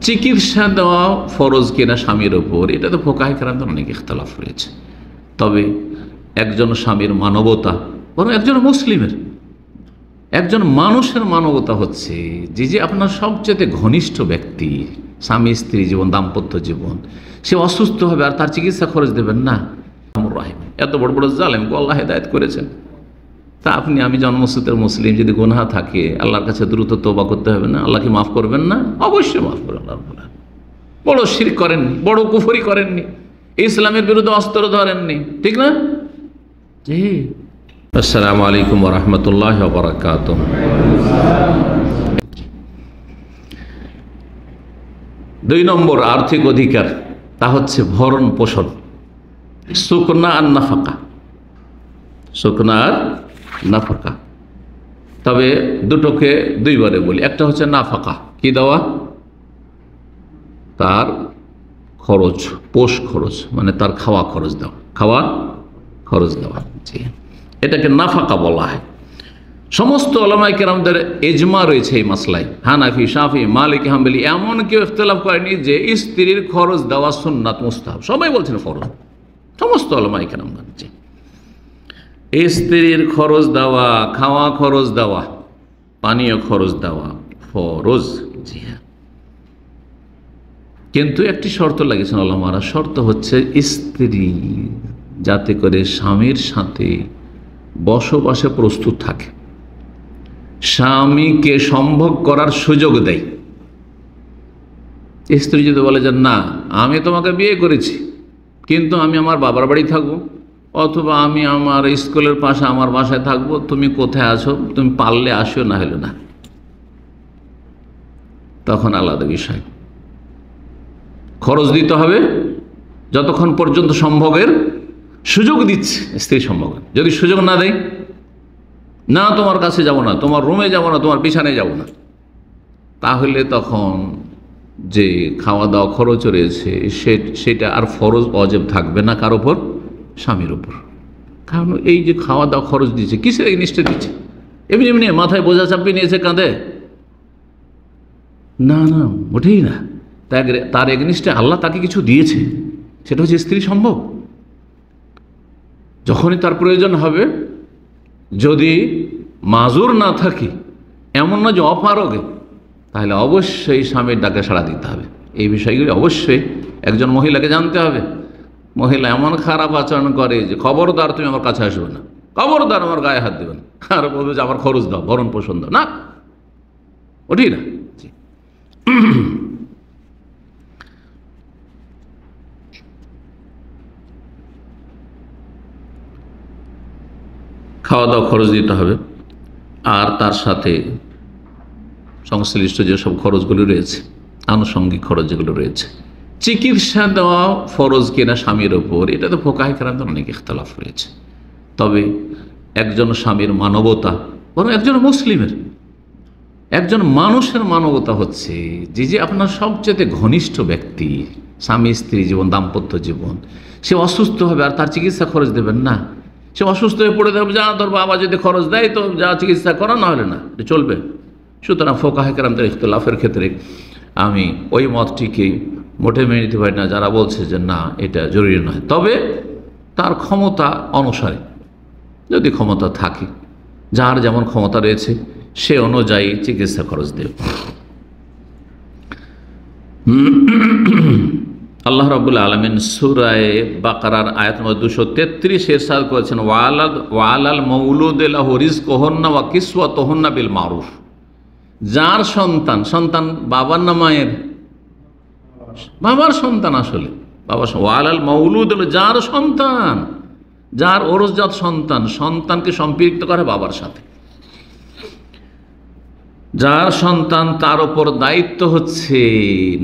চিকিৎসা দেওয়া ফরজ কিনা স্বামীর ওপর, এটা তো ফোকাহে কেরামদের অনেক ইখতিলাফ রয়েছে। তবে একজন স্বামীর মানবতা, বরং একজন মুসলিমের, একজন মানুষের মানবতা হচ্ছে যে আপনার সবচেয়ে ঘনিষ্ঠ ব্যক্তি, স্বামী স্ত্রী জীবন, দাম্পত্য জীবন, সে অসুস্থ হবে আর তার চিকিৎসা খরচ দেবেন না। রাহিম, এত বড় বড় জালেমকে আল্লাহ হেদায়েত করেছেন, তা আপনি আমি জন্মসূত্রের মুসলিম, যদি গুনাহ থাকে আল্লাহর কাছে দ্রুত তওবা করতে হবে না? আল্লাহ কি মাফ করবেন না? অবশ্যই মাফ করেন। আল্লাহ বড় শিরক করেননি, বড় কুফরি করেননি, ইসলামের বিরুদ্ধে অস্ত্র ধরেননি, ঠিক না? জি। আসসালামু আলাইকুম ওয়া রাহমাতুল্লাহি ওয়া বারাকাতুহু। দুই নম্বর আর্থিক অধিকার, তা হচ্ছে ভরণ পোষণ, সুকনা আর নাফাকা। সুকনা আর নাফাকা, তবে দুটোকে দুইবারে বলি। একটা হচ্ছে নাফাকা, কি দেওয়া? তার খরচ, পোষ খরচ, মানে তার খাওয়া খরচ দেওয়া, খাওয়া খরচ দেওয়া, জি, এটাকে নাফাকা বলা হয়। সমস্ত উলামায়ে কেরামদের ইজমা রয়েছে এই মাসলায়। হানাফি, শাফি, মালিকি, হাম্বলি এমন কেউ ইখতিলাফ করেনি যে স্ত্রীর খরচ দেওয়া সুন্নাত, মুস্তাহাব। সবাই বলছেন ফরজ, সমস্ত উলামায়ে কেরামগণ। জি, স্ত্রীর খরচ দেওয়া, খাওয়া খরচ দেওয়া, পানীয় খরচ দেওয়া ফরজ। জি হ্যাঁ, কিন্তু একটি শর্ত লাগিয়েছেন উলামারা। শর্ত হচ্ছে স্ত্রী যাতে করে স্বামীর সাথে বসবাসে প্রস্তুত থাকে, স্বামীকে সম্ভোগ করার সুযোগ দেয়। স্ত্রী যদি বলে যে না, আমি তোমাকে বিয়ে করেছি কিন্তু আমি আমার বাবার বাড়ি থাকবো, অথবা আমি আমার স্কুলের পাশে আমার বাসায় থাকবো, তুমি কোথায় আছো, তুমি পারলে আসো, না হলে না, তখন আলাদা বিষয়। খরচ দিতে হবে যতক্ষণ পর্যন্ত সম্ভোগের সুযোগ দিচ্ছে স্ত্রী সম্ভোগ। যদি সুযোগ না দেয়, না তোমার কাছে যাব না, তোমার রুমে যাব না, তোমার বিছানায় যাব না, তাহলে তখন যে খাওয়া দাওয়া খরচ রয়েছে সেটা আর ফরজ ওয়াজিব থাকবে না কার ওপর? স্বামীর ওপর। কারণ এই যে খাওয়া দাওয়া খরচ দিচ্ছে, কিসের এগনিস্টে দিচ্ছে? এমনি এমনি মাথায় বোঝা চাপিয়ে নিয়েছে, কাঁধে? না না, মোটেই না। তার এগনিস্টে আল্লাহ তাকে কিছু দিয়েছে, সেটা হচ্ছে স্ত্রী সম্ভব। যখনই তার প্রয়োজন হবে, যদি মাজুর না থাকে, এমন না যে অপারগে, তাহলে অবশ্যই স্বামীর ডাকে সাড়া দিতে হবে। এই বিষয়গুলি অবশ্যই একজন মহিলাকে জানতে হবে। মহিলা এমন খারাপ আচরণ করে যে খবরদার তুমি আমার কাছে আসবে না, খবরদার আমার গায়ে হাত দেবে না, আর বলবে যে আমার খরচ দাও, ভরণ পোষণ দাও, না, ওঠি না। খাওয়া দাওয়া খরচ দিতে হবে, আর তার সাথে সংশ্লিষ্ট যেসব খরচগুলো রয়েছে, আনুষঙ্গিক খরচ যেগুলো রয়েছে। চিকিৎসা দেওয়া ফরজ কিনা স্বামীর ওপর, এটা তো ফোকাহে কেরামদের অনেক ইখতিলাফ রয়েছে। তবে একজন স্বামীর মানবতা, বরং একজন মুসলিমের, একজন মানুষের মানবতা হচ্ছে যে আপনার সবচেয়ে ঘনিষ্ঠ ব্যক্তি, স্বামী স্ত্রী জীবন, দাম্পত্য জীবন, সে অসুস্থ হবে আর তার চিকিৎসা খরচ দেবেন না। সে অসুস্থ হয়ে পড়ে যাবে, যা তোর বাবা যদি খরচ দেয় তো যা চিকিৎসা করা, না হলে না, এটা চলবে। সুতরাং ফোকাহে কেরামদের ইখতিলাফের ক্ষেত্রে আমি ওই মতটিকে মোটে মেনে নিতে পারি না যারা বলছে যে না, এটা জরুরি নয়। তবে তার ক্ষমতা অনুসারে, যদি ক্ষমতা থাকে, যার যেমন ক্ষমতা রয়েছে সে অনুযায়ী চিকিৎসা খরচ দেবে। আল্লাহ রাব্বুল আলামিন সূরা বাকারার আয়াত নম্বর 233 ইরশাদ করেছেন, ওয়ালাল মাউলুদি লাহু রিজকুহুন্না ওয়া কিসওয়াতুহুন্না বিল মারুফ। যার সন্তান, সন্তান বাবার না মায়ের? বাবার সন্তান, আসলে বাবার। ওয়ালাল মাউলুদ, যার সন্তান, যার ওরসজাত সন্তান, সন্তানকে সম্পৃক্ত করে বাবার সাথে, যার সন্তান, তার উপর দায়িত্ব হচ্ছে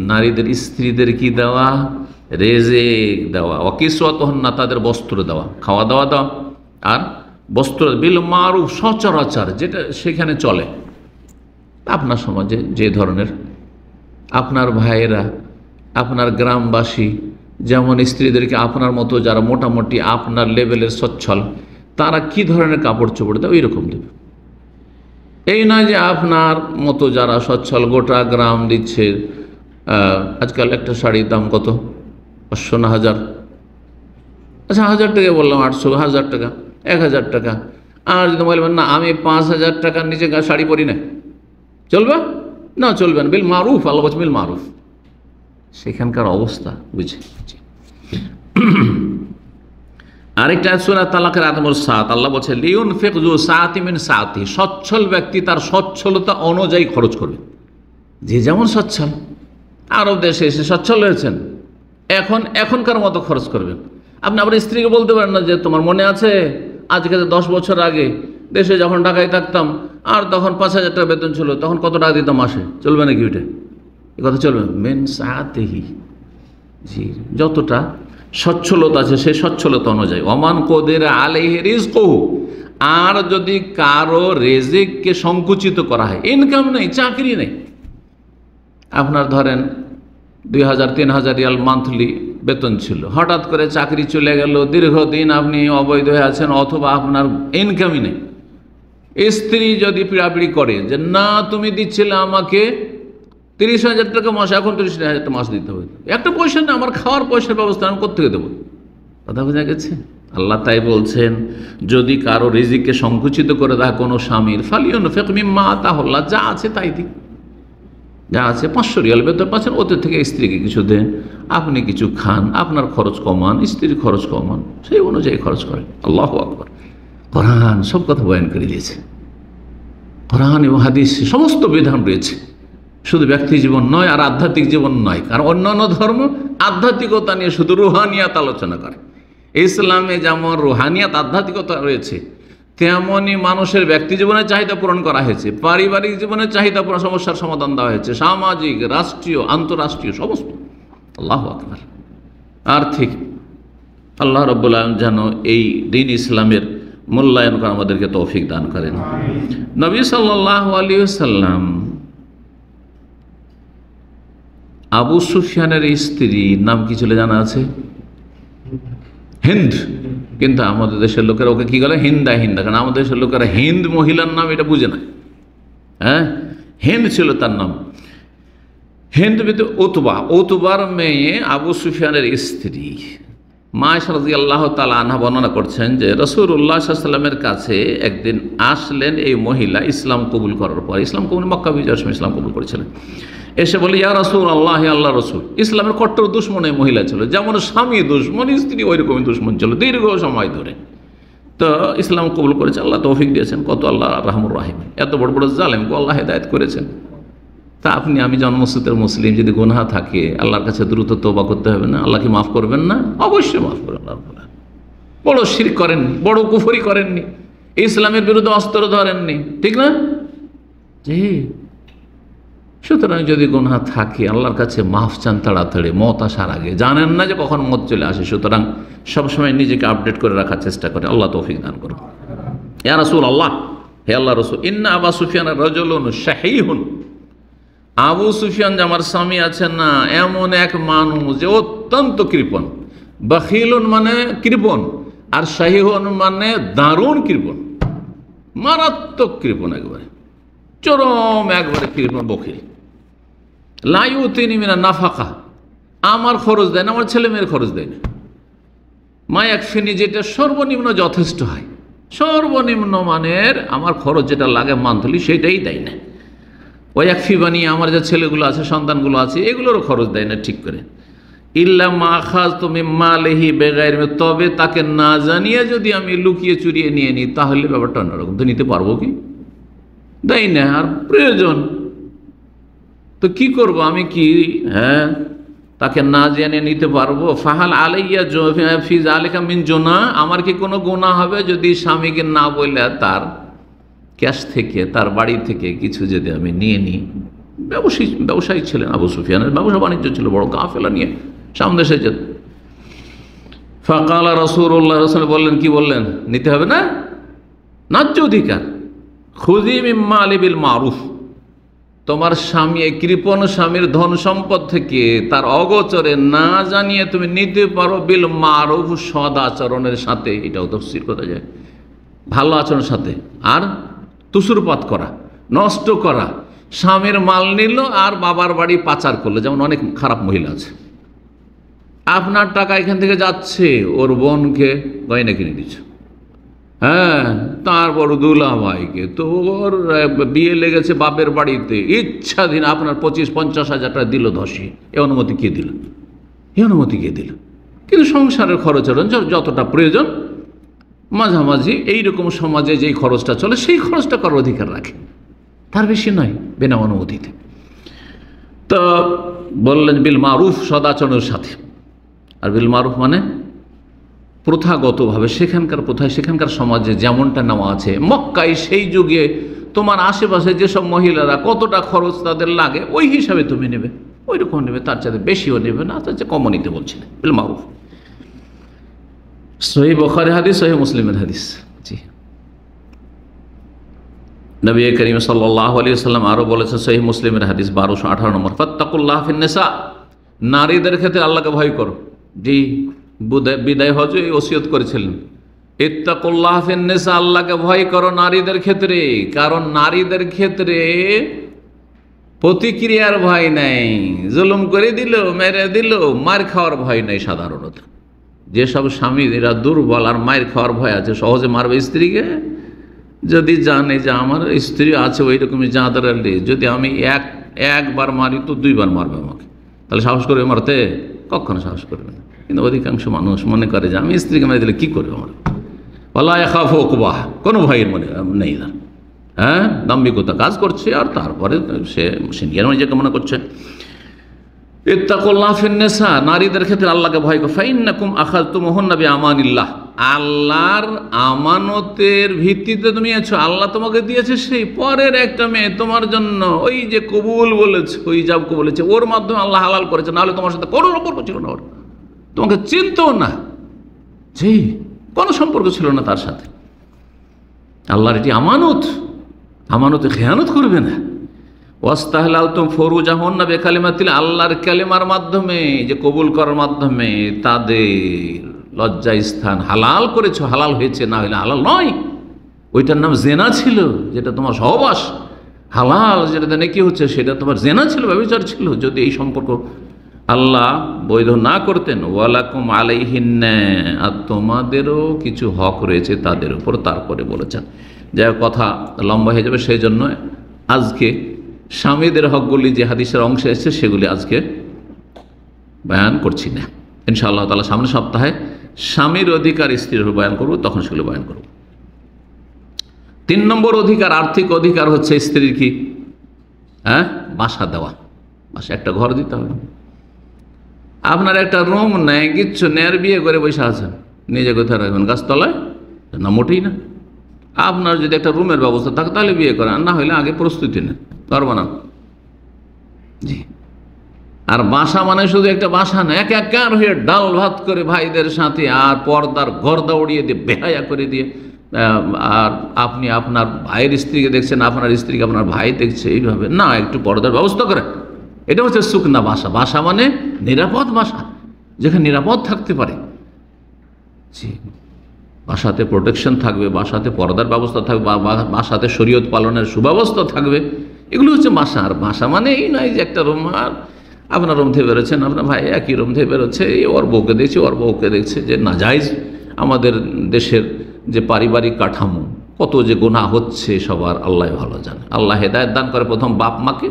নারীদের, স্ত্রীদের কি দেওয়া? রেজেক দেওয়া, ওয়াকিসওয়াতুহুন্না, তাদের বস্ত্র দেওয়া, খাওয়া দাওয়া দেওয়া, আর বস্ত্র বিল মারুফ, সচরাচর যেটা সেখানে চলে। আপনার সমাজে যে ধরনের, আপনার ভাইয়েরা, আপনার গ্রামবাসী যেমন স্ত্রীদেরকে আপনার মতো যারা মোটামুটি আপনার লেভেলের সচ্ছল, তারা কি ধরনের কাপড় চোপড় দেয়, ওই রকম দেবে। এই নয় যে আপনার মতো যারা সচ্ছল গোটা গ্রাম দিচ্ছে, আজকাল একটা শাড়ির দাম কত? 500 না 1000? আচ্ছা 1000 টাকা বললাম, 800, 1000 টাকা, 1000 টাকা। আর যদি বলবেন না আমি 5000 টাকার নিচে শাড়ি পরি না, চলবে না? চলবে না। বিল মারুফ, আল্লাহ বলছে বিল মারুফ। সেখানকার অবস্থা বুঝে। আরেকটা সূরা তালাকের আয়াত নম্বর 7, আল্লাহ বলছে লিউনফিক যু সাআতি মিন সাআতি, সচ্ছল ব্যক্তি তার সচ্ছলতা অনুযায়ী খরচ করবে। যে যেমন সচ্ছল, আরব দেশে এসে সচ্ছল হয়েছেন, এখনকার মতো খরচ করবেন। আপনি আপনার স্ত্রীকে বলতে পারেন না যে তোমার মনে আছে আজকে 10 বছর আগে দেশে যখন ঢাকায় থাকতাম আর তখন 5000 টাকা বেতন ছিল, তখন কত টাকা দিতাম মাসে? চলবে নাকি ওইটা? এ কথা চলবে? মেন সাআতিহি, জি, যতটা সচ্ছলতা আছে সেই সচ্ছলতা অনুযায়ী। ওমান কদির আলাইহি রিজকুহু, আর যদি কারো রিজিককে সংকুচিত করা হয়, ইনকাম নেই, চাকরি নেই, আপনার ধরেন 2000-3000 রিয়াল মান্থলি বেতন ছিল, হঠাৎ করে চাকরি চলে গেল, দীর্ঘদিন আপনি অবৈধ হয়ে আছেন, অথবা আপনার ইনকামই নেই। স্ত্রী যদি পিড়াপিড়ি করে যে না তুমি দিচ্ছিলে আমাকে 30,000 টাকা মাস, এখন 30,000 টাকা মাস দিতে হবে, একটা পয়সা না, আমার খাওয়ার পয়সার ব্যবস্থা আমি কোত্থেকে দেবো? কথা বোঝা গেছে? আল্লাহ তাই বলছেন যদি কারো রিজিককে সংকুচিত করে দেয় কোনো স্বামীর, ফালিউনফিক মিম্মা আতাহুল্লাহ, যা আছে তাই দিক, যা আছে 500 রিয়াল বেতন পাচ্ছেন, ওদের থেকে স্ত্রীকে কিছু দেন, আপনি কিছু খান, আপনার খরচ কমান, স্ত্রীর খরচ কমান, সেই অনুযায়ী খরচ করেন। আল্লাহু আকবার। কোরআন সব কথা বয়ান করে দিয়েছে, কোরআন এবং হাদিস সমস্ত বিধান রয়েছে, শুধু ব্যক্তি জীবন নয় আর আধ্যাত্মিক জীবন নয়। কারণ অন্যান্য ধর্ম আধ্যাত্মিকতা নিয়ে শুধু রুহানিয়াত আলোচনা করে। ইসলামে যেমন রুহানিয়াত আধ্যাত্মিকতা রয়েছে, তেমনই মানুষের ব্যক্তি জীবনের চাহিদা পূরণ করা হয়েছে, পারিবারিক জীবনের চাহিদা পূরণ, সমস্যার সমাধান দেওয়া হয়েছে, সামাজিক, রাষ্ট্রীয়, আন্তঃরাষ্ট্রীয় সমস্ত। আল্লাহু আকবার। আর ঠিক আল্লাহ রাব্বুল আলামিন যেন এই দ্বীন ইসলামের মূল্যায়ন করে আমাদেরকে তৌফিক দান করেন। নবী সাল্লাল্লাহু আলাইহি ওয়াসাল্লাম আবু সুফিয়ানের স্ত্রীর নাম কি ছিল জানা আছে? হিন্দ। কিন্তু আমাদের দেশের লোকেরা ওকে কি বলে? হিন্দা। কারণ আমাদের দেশের লোকেরা হিন্দ মহিলার নাম এটা বুঝে না। হ্যাঁ, হিন্দ ছিল তার নাম। হিন্দ কিন্তু উতবার মেয়ে আবু সুফিয়ানের স্ত্রী। মা আয়েশা রাদিয়াল্লাহু তাআলা আনহা বর্ণনা করছেন যে রাসূলুল্লাহ সাল্লাল্লাহু আলাইহি ওয়াসাল্লামের কাছে একদিন আসলেন এই মহিলা ইসলাম কবুল করার পর। ইসলাম কবুল, মক্কা বিজয়ের সময় ইসলাম কবুল করেছিলেন। এসে বলে ইয়া রাসূলুল্লাহ, হে আল্লাহর রাসূল। ইসলামের কট্টর দুশমন এই মহিলা ছিল, যেমন স্বামী দুশমন, স্ত্রী ওই রকমই দুশমন ছিল দীর্ঘ সময় ধরে। তো ইসলাম কবুল করেছে, আল্লাহ তৌফিক দিয়েছেন। কত আল্লাহ রাহমুর রাহিম, এত বড় বড় জালেমকে আল্লাহ হেদায়েত করেছেন। তা আপনি আমি জন্মসূত্রের মুসলিম, যদি গুনাহ থাকে আল্লাহর কাছে দ্রুত তওবা করতে হবে না? আল্লাহ কি মাফ করবেন না? অবশ্যই মাফ করবেন। আল্লাহ বড় শিরক করেননি, বড় কুফরি করেননি, ইসলামের বিরুদ্ধে অস্ত্র ধরেননি, ঠিক না? জি। সুতরাং যদি গুনাহ থাকে আল্লাহর কাছে মাফ চান তাড়াতাড়ি, মত আসার আগে। জানেন না যে কখন মত চলে আসে, সুতরাং সবসময় নিজেকে আপডেট করে রাখার চেষ্টা করে। আল্লাহ তৌফিক দান করুন। ইয়া রাসূলুল্লাহ, হে আল্লাহ রাসূল, ইন্না আবা সুফিয়ান রাজুলুন শাহীহুন, আবু সুফিয়ান যে আমার স্বামী আছেন না, এমন এক মানুষ যে অত্যন্ত কৃপণ। বখিলুন মানে কৃপণ, আর শাহীহুন মানে দারুণ কৃপণ, মারাত্মক কৃপণ, একবারে চরম, একবারে কৃপণ, বখিল। লা ইউতিনি মিনান নাফাকা, আমার খরচ দেয় না, আমার ছেলে মেয়ের খরচ দেয় না। মা ইয়াকফিনি, যেটা সর্বনিম্ন যথেষ্ট হয়, সর্বনিম্ন মানের আমার খরচ যেটা লাগে মান্থলি, সেটাই দেয় না। ওই একফি বানিয়ে আমার যে ছেলেগুলো আছে, সন্তানগুলো আছে, এগুলোরও খরচ দেয় না ঠিক করে। ইল্লা মা খাজ তুমি মালেহি বেগাইর, তবে তাকে না জানিয়ে যদি আমি লুকিয়ে চুরিয়ে নিয়ে নিই তাহলে ব্যাপারটা অন্যরকম। তো নিতে পারবো কি? দেয় না, আর প্রয়োজন তো কি করব আমি? কি হ্যাঁ, তাকে না জেনে নিতে পারবো? ফাহাল আলাইয়া ফিজ আলিকা মিন জোনা, আমার কি কোনো গুনাহ হবে যদি স্বামীকে না বলে তার ক্যাশ থেকে, তার বাড়ি থেকে কিছু যদি আমি নিয়ে নিই? ব্যবসায়ী ছিলেন আবু সুফিয়ানের, ব্যবসা বাণিজ্য ছিল, বড় কাফেলা নিয়ে সামনে দেশে যেত। ফাকালা রাসূলুল্লাহ, রাসূল বললেন, কি বললেন? নিতে হবে না, ন্যায্য অধিকার। খুযি মিম্মা আলি বিল মারুফ, তোমার স্বামী, কৃপণ স্বামীর ধন সম্পদ থেকে তার অগোচরে না জানিয়ে তুমি নিতে পারো, বিল মারুফ, সদ আচরণের সাথে। এটাও তাফসীর করা যায়, ভালো আচরণের সাথে। আর তুসুরপাত করা, নষ্ট করা, স্বামীর মাল নিল আর বাবার বাড়ি পাচার করলো, যেমন অনেক খারাপ মহিলা আছে, আপনার টাকা এখান থেকে যাচ্ছে, ওর বোনকে গয়না কিনে দিচ্ছে, হ্যাঁ, তারপর দুলা ভাইকে, তো ওর বিয়ে লেগেছে বাপের বাড়িতে, ইচ্ছাধীন আপনার 25-50 হাজার টাকা দিল ধসি, এ অনুমতি কে দিল? এ অনুমতি কে দিল? কিন্তু সংসারের খরচের যতটা প্রয়োজন মাঝামাঝি এইরকম সমাজে যেই খরচটা চলে সেই খরচটা করার অধিকার রাখে, তার বেশি নয়, বিনা অনুমতিতে। তো বললেন বিল মারুফ, সদাচরণের সাথে। আর বিল মারুফ মানে প্রথাগতভাবে সেখানকার প্রথায় সেখানকার সমাজে যেমনটা নেওয়া আছে। মক্কায় সেই যুগে তোমার আশেপাশে যেসব মহিলারা কতটা খরচ তাদের লাগে ওই হিসাবে তুমি নেবে, ওই রকম নেবে, তার চাইতে বেশিও নেবে না, তার চেয়ে কমও নিতে বলছিলেন। বিল মারুফ, সহিহ বুখারী হাদিস, সহিহ মুসলিমের হাদিস। জি, নবী করিম সাল্লাল্লাহু আলাইহি ওয়াসাল্লাম আরো বলেছেন, সহিহ মুসলিমের হাদিস 1218 নম্বর, ফাত্তাকুল্লাহ ফিন নিসা, নারীদের ক্ষেত্রে আল্লাহকে ভয় করো। জি, বিদায় হজে এই ওসিয়ত করেছিলেন, ইত্তাকুল্লাহ ফিন নিসা, আল্লাহকে ভয় করো নারীদের ক্ষেত্রে। কারণ নারীদের ক্ষেত্রে প্রতিক্রিয়ার ভয় নাই, জুলুম করে দিল, মেরে দিল, মার খাওয়ার ভয় নাই। সাধারণত যেসব স্বামী এরা দুর্বল আর মায়ের খাওয়ার ভয় আছে, সহজে মারবে স্ত্রীকে। যদি জানে যে আমার স্ত্রী আছে ওই রকমই জাঁদারালি, যদি আমি একবার মারি তো 2 বার মারবে আমাকে, তাহলে সাহস করবে মারতে? কখনো সাহস করবে না। কিন্তু অধিকাংশ মানুষ মনে করে যে আমি স্ত্রীকে মেরে দিলে কী করবে আমার, ওয়ালা ইয়াখাফু উকবাহ, কোনো ভয়ের মনে নেই তার, হ্যাঁ, দাম্ভিকতা কাজ করছে আর তারপরে সে সিনিয়র নিজেকে মনে করছে। ইত্তাকুল্লাহ ফিন নিসা, নারীদের ক্ষেত্রে আল্লাহকে ভয় করো। ফাইন্নাকুম আখাযতুমুহুন্না বিআমানিল্লাহ, আল্লাহর আমানতের ভিত্তিতে তুমি আছো, আল্লাহ তোমাকে দিয়েছে সেই পরের একটা মেয়ে তোমার জন্য, ওই যে কবুল বলেছে, ওই হিজাবকে বলেছে, ওর মাধ্যমে আল্লাহ হালাল করেছে, নাহলে তোমার সাথে কোনো সম্পর্ক ছিল না, ওর তোমাকে চিনতো না, জি, কোনো সম্পর্ক ছিল না তার সাথে। আল্লাহর এটি আমানত, আমানতে খেয়ানত করবে না। ওয়াস্তাহলালতুম ফুরুজাহুন্না বিকালিমাতিল্লাহ, আল্লাহর কালিমার মাধ্যমে, যে কবুল করার মাধ্যমে তাদের লজ্জা স্থান হালাল করেছো, হালাল হয়েছে, না হলে হালাল নয়। ওইটার নাম জেনা ছিল, যেটা তোমার সহবাস, হালাল যেটা নেকি হচ্ছে সেটা তোমার জেনা ছিল, ব্যভিচার ছিল। যদি এই সম্পর্ক আল্লাহ বৈধ না করতেন, ওয়ালাকুম আলাইহিন্না, আর তোমাদেরও কিছু হক রয়েছে তাদের উপর, তারপরে বলেছেন। যাই কথা লম্বা হয়ে যাবে, সেই জন্য আজকে স্বামীদের হকগুলি যে হাদিসের অংশে এসেছে সেগুলি আজকে বয়ান করছি না। ইনশাআল্লাহ তাআলা সামনের সপ্তাহে স্বামীর অধিকার স্ত্রীর উপর বয়ান করব, তখন সেগুলো বয়ান করব। 3 নম্বর অধিকার, আর্থিক অধিকার হচ্ছে স্ত্রীর কি, হ্যাঁ, বাসা দেওয়া। বাসা, একটা ঘর দিতে হবে। আপনার একটা রুম নেয়, কিচ্ছু নেয়ার, বিয়ে করে বসে আছেন, নিজে কোথায় রাখবেন? গাছতলায়? না, মোটেই না। আপনার যদি একটা রুমের ব্যবস্থা থাকে তাহলে বিয়ে করেন, না হলে আগে প্রস্তুতি নেন, ঘর বানান। জি, আর বাসা মানে শুধু একটা বাসা না, একাকার হয়ে ডাল ভাত করে ভাইদের সাথে, আর পর্দার গর্দা উড়িয়ে দিয়ে, বেহায়া করে দিয়ে, আর আপনি আপনার ভাইয়ের স্ত্রীকে দেখছেন, আপনার স্ত্রীকে আপনার ভাই দেখছে, এইভাবে না, একটু পর্দার ব্যবস্থা করেন। এটা হচ্ছে সুকনা বাসা। বাসা মানে নিরাপদ বাসা, যেখানে নিরাপদ থাকতে পারে। জি, বাসাতে প্রোটেকশন থাকবে, বাসাতে পর্দার ব্যবস্থা থাকবে, বাসাতে শরীয়ত পালনের সুব্যবস্থা থাকবে, এগুলো হচ্ছে বাসা। আর বাসা মানে এই নয় যে একটা রুম, আর আপনার রুম থেকে বেরোচ্ছেন, আপনার ভাই একই রুম থেকে বেরোচ্ছে, এই ওর বউকে দেখছে, ওর বউকে দেখছে, যে নাজায়েজ আমাদের দেশের যে পারিবারিক কাঠামো, কত যে গুনাহ হচ্ছে সবার আল্লাহ ভালো জানে। আল্লাহ হেদায়েত দান করে প্রথম বাপ মাকে।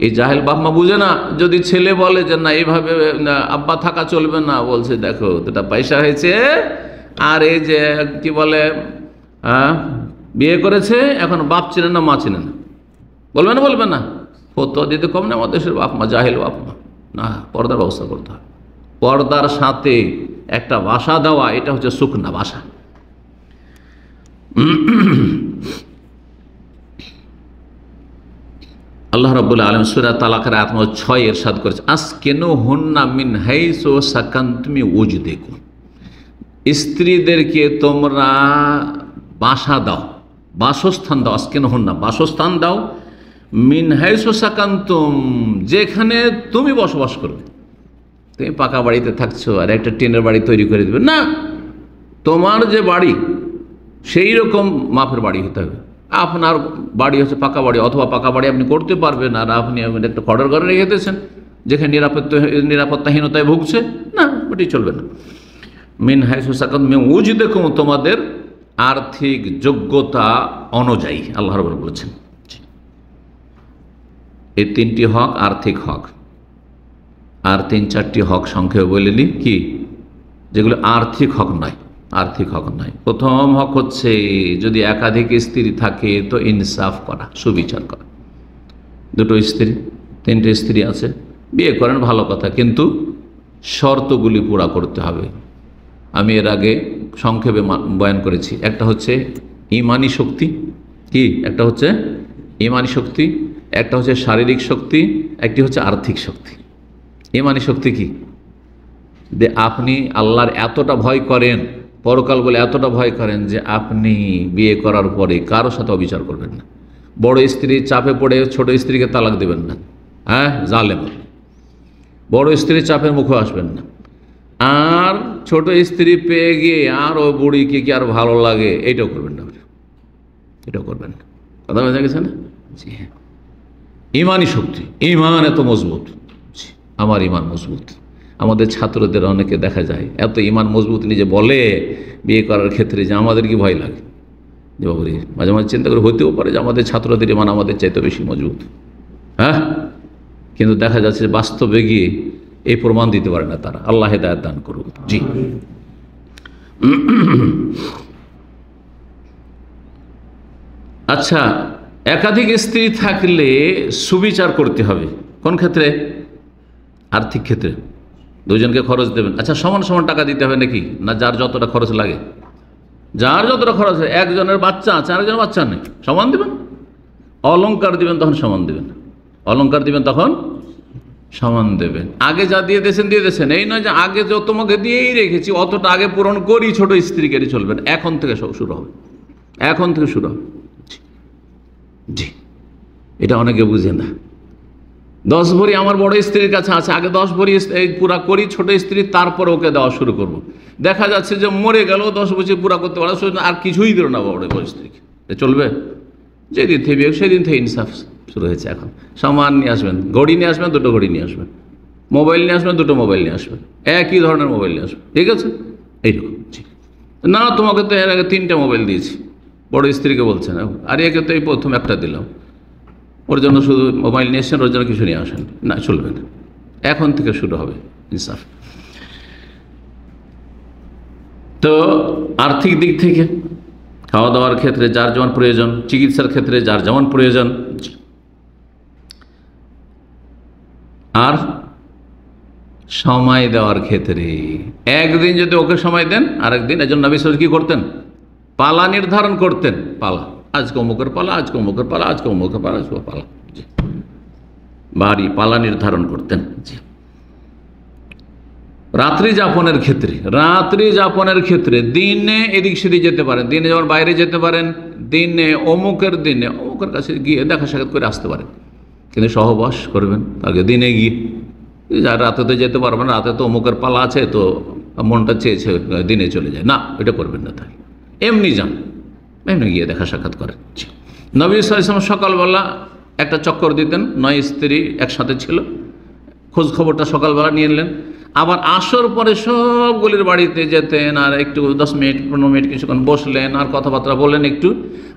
এই জাহেল বাপ মা বুঝে না, যদি ছেলে বলে যে না এইভাবে আব্বা থাকা চলবে না, বলছে দেখো দুটা পয়সা হয়েছে, আর এই যে কি বলে বিয়ে করেছে, এখন বাপ চিনে না, মা চিনে না, বলবে না? বলবে না? ফতোয়া দিতে কম না আমাদের দেশের বাপ মা, জাহেল বাপ মা। না, পর্দার ব্যবস্থা করতে হবে। পর্দার সাথে একটা বাসা দেওয়া, এটা হচ্ছে সুকনা বাসা। আল্লাহ রাব্বুল আলামিন সূরা তালাকের আয়াত নম্বর 6 ইরশাদ করেছে, আসকিনুহুন্না মিন হাইসু সাকানতুম ওয়াজদিকুম, স্ত্রীদেরকে তোমরা বাসা দাও, বাসস্থান দাও। আসকিনুহুন্না, বাসস্থান দাও। মিন হাইসু সাকানতুম, যেখানে তুমি বসবাস করবে। তুমি পাকা বাড়িতে থাকছো আর একটা টিনের বাড়ি তৈরি করে দেবে না, তোমার যে বাড়ি সেই রকম মাপের বাড়ি হতে হবে, আপনার বাড়ি হচ্ছে পাকা বাড়ি, অথবা পাকা বাড়ি আপনি করতে পারবেন, আর আপনি একটা খড়ের ঘরে রেখে দিয়েছেন যেখানে নিরাপত্তাহীনতায় ভুগছে, না, ওটি চলবে না। মিন হাইসু সাকাত মিন উজদিকুম, তোমাদের আর্থিক যোগ্যতা অনুযায়ী আল্লাহ রাব্বুল বলেছেন। এই তিনটি হক আর্থিক হক, আর তিন চারটি হক সংক্ষেপে বলে নিই কি, যেগুলো আর্থিক হক নয়। আর্থিক হক নয়, প্রথম হক হচ্ছে যদি একাধিক স্ত্রী থাকে তো ইনসাফ করা, সুবিচার করা। দুটো স্ত্রী, তিনটে স্ত্রী আছে, বিয়ে করেন ভালো কথা, কিন্তু শর্তগুলি পুরা করতে হবে। আমি এর আগে সংক্ষেপে বয়ান করেছি, একটা হচ্ছে ইমানি শক্তি, কি একটা হচ্ছে ইমানি শক্তি, একটা হচ্ছে শারীরিক শক্তি, একটি হচ্ছে আর্থিক শক্তি। ইমানি শক্তি কি, যে আপনি আল্লাহর এতটা ভয় করেন, পরকাল বলে এতটা ভয় করেন যে আপনি বিয়ে করার পরে কারোর সাথে অবিচার করবেন না, বড় স্ত্রীর চাপে পড়ে ছোট স্ত্রীকে তালাক দেবেন না, হ্যাঁ জালেম। বড় স্ত্রীর চাপের মুখে আসবেন না, আর ছোট স্ত্রী পেয়ে গিয়ে আর ও বুড়িকে কি আর ভালো লাগে এইটাও করবেন না, এটাও করবেন না। কথা বোঝা গেছে না? জি হ্যাঁ, ইমানই শক্তি, ইমান এত মজবুত, আমার ইমান মজবুত। আমাদের ছাত্রদের অনেকে দেখা যায় এত ইমান মজবুত নিজে বলে বিয়ে করার ক্ষেত্রে যে আমাদের কি ভয় লাগে, যে বাবুরে মাঝে মাঝে চিন্তা করে হতেও পারে যে আমাদের ছাত্রদের ইমান আমাদের চাইতে বেশি মজবুত, হ্যাঁ, কিন্তু দেখা যাচ্ছে যে বাস্তবে গিয়ে এই প্রমাণ দিতে পারে না তারা। আল্লাহ হেদায়েত দান করুক। জি, আচ্ছা, একাধিক স্ত্রী থাকলে সুবিচার করতে হবে কোন ক্ষেত্রে? আর্থিক ক্ষেত্রে। দুজনকে খরচ দেবেন, আচ্ছা সমান সমান টাকা দিতে হবে নাকি, না যার যতটা খরচ লাগে, যার যতটা খরচ হয়। একজনের বাচ্চা আছে আরেকজনের বাচ্চা নেই, সমান দিবেন। অলংকার দিবেন তখন সমান দিবেন, অলংকার দিবেন তখন সমান দেবেন। আগে যা দিয়ে দিয়েছেন, এই নয় যে আগে যত তোমাকে দিয়েই রেখেছি অতটা আগে পূরণ করি ছোট স্ত্রীকে চলবেন। এখন থেকে সব শুরু হবে, এখন থেকে শুরু হবে। জি, এটা অনেকে বুঝে না। 10 ভরি আমার বড় স্ত্রীর কাছে আছে, আগে 10 ভরি পুরা করি ছোট স্ত্রী, তারপর ওকে দেওয়া শুরু করব। দেখা যাচ্ছে যে মরে গেল 10 বছর পুরা করতে পারে, আর কিছুই দিল না বড় স্ত্রীকে, চলবে? যেদিন থেকে বিয়ে সেদিন থেকে ইনসাফ শুরু হয়েছে। এখন সামান নিয়ে আসবেন, ঘড়ি নিয়ে আসবেন, দুটো ঘড়ি নিয়ে আসবেন, মোবাইল নিয়ে আসবেন, দুটো মোবাইল নিয়ে আসবেন, একই ধরনের মোবাইল নিয়ে আসবেন, ঠিক আছে? এইরকম। না তোমাকে তো এর আগে 3টে মোবাইল দিয়েছি, বড় স্ত্রীকে বলছেন, আর একে তো এই প্রথম একটা দিলাম, ওর জন্য শুধু মোবাইল নিয়ে এসছেন, ওর জন্য কিছু নিয়ে আসেন না, চলবে না। এখন থেকে শুরু হবে ইনসাফ। তো আর্থিক দিক থেকে খাওয়া দাওয়ার ক্ষেত্রে যার যেমন প্রয়োজন, চিকিৎসার ক্ষেত্রে যার যেমন প্রয়োজন, আর সময় দেওয়ার ক্ষেত্রে একদিন যদি ওকে সময় দেন, আরেকদিন, এজন্য নবী সাল্লাল্লাহু আলাইহি ওয়াসাল্লাম কি করতেন? পালা নির্ধারণ করতেন, পালা, আজকে অমুকের পালা, আজকে অমুকের পালা, আজকে অমুকের পালা, আজকে পালা, বাড়ি পালা নির্ধারণ করতেন। রাত্রি যাপনের ক্ষেত্রে দিনে এদিক সেদিক যেতে পারেন, দিনে যেমন বাইরে যেতে পারেন, দিনে অমুকের কাছে গিয়ে দেখা সাক্ষাৎ করে আসতে পারেন, কিন্তু সহবাস করবেন আগে দিনে গিয়ে। যার রাতে তো যেতে পারবেন, রাতে তো অমুকের পালা আছে, তো মনটা চেয়েছে দিনে চলে যায়, না এটা করবেন না। তাই এমনি যান, এমনি গিয়ে দেখা সাক্ষাৎ করেন। নবী সাল্লাল্লাহু আলাইহি ওয়াসাল্লাম সকালবেলা একটা চক্কর দিতেন, 9 স্ত্রী একসাথে ছিল, খোঁজ খবরটা সকালবেলা নিয়ে নিলেন। আবার আসর পরে সবগুলির বাড়িতে যেতেন, আর একটু 10 মিনিট 15 মিনিট কিছুক্ষণ বসলেন, আর কথাবার্তা বললেন একটু,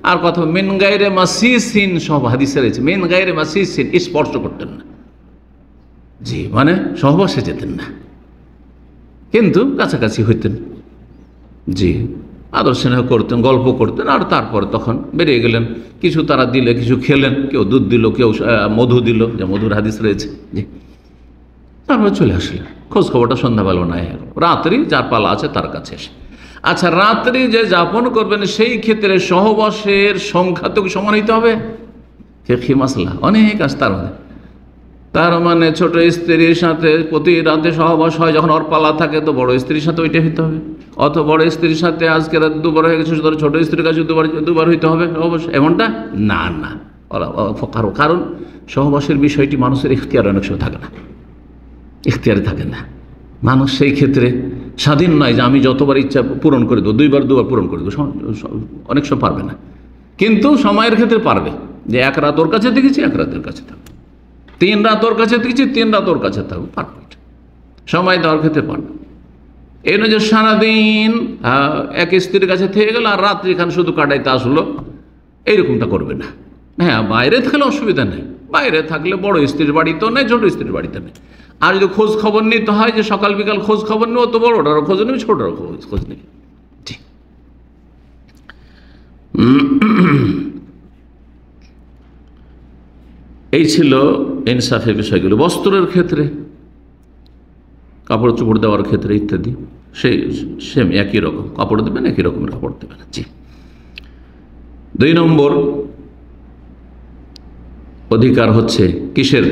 আর কথা মিন গায়রে মাসিসিন, সব হাদিসে রয়েছে, মিন গায়রে মাসিসিন, স্পর্শ করতেন না। জি, মানে সহবাসে যেতেন না, কিন্তু কাছাকাছি হইতেন। জি, আদর স্নেহ করতেন, গল্প করতেন, আর তারপর তখন বেরিয়ে গেলেন। কিছু তারা দিলে, কিছু খেলেন, কেউ দুধ দিল, কেউ মধু দিল, যে মধুর হাদিস রয়েছে। জি, তারপর চলে আসলেন, খোঁজ খবরটা সন্ধ্যাবেলা নাই, রাত্রি যার পালা আছে তার কাছে এসে। আচ্ছা, রাত্রি যে যাপন করবেন সেই ক্ষেত্রে সহবাসের সংখ্যা তো সমান হইতে হবে। ফিকহি মাসলা অনেক আছে তার মানে ছোট স্ত্রীর সাথে প্রতি রাতে সহবাস হয়, যখন ওর পালা থাকে তো বড় স্ত্রীর সাথে ওইটা হইতে হবে। অত বড় স্ত্রীর সাথে আজকে রাত 2বার হয়ে গেছে, ছোট স্ত্রীর কাছে দুবার হইতে হবে সহবাস, এমনটা না। কারণ সহবাসের বিষয়টি মানুষের ইখতিয়ার অনেক সময় থাকে না, ইখতিয়ারে থাকে না। মানুষ সেই ক্ষেত্রে স্বাধীন নয় যে আমি যতবার ইচ্ছা পূরণ করে দেবো, দুবার পূরণ করে দেবো, অনেক সময় পারবে না। কিন্তু সময়ের ক্ষেত্রে পারবে যে 1 রাত ওর কাছে দেখেছি 1 রাতের কাছে থাকবে, 3 রাত ওর কাছে দেখেছি 3 রাত ওর কাছে থাকবে, পারফেক্ট সময় দেওয়ার ক্ষেত্রে পারবে। এই নয় যে সারাদিন এক স্ত্রীর কাছে থেকে গেল আর রাত্রি এখানে শুধু কাটাইতে আসলো, এইরকমটা করবে না। হ্যাঁ, বাইরে থাকলে অসুবিধা নেই, বাইরে থাকলে বড় স্ত্রীর বাড়িতেও নেই, ছোট স্ত্রীর বাড়িতে নেই। আর যদি খোঁজ খবর নিতে হয় যে সকাল বিকাল খোঁজ খবর নেবো, তো বড়োটারও খোঁজ নেবে, ছোটটারও খোঁজ নেবে। ঠিক। এই ছিল ইনসাফের বিষয়গুলো। বস্ত্রের ক্ষেত্রে, কাপড় চোপড় দেওয়ার ক্ষেত্রে ইত্যাদি সেম একই রকম কাপড় দেবেন, একই রকমের কাপড় দেবেন। জি। 2 নম্বর অধিকার হচ্ছে কিসের?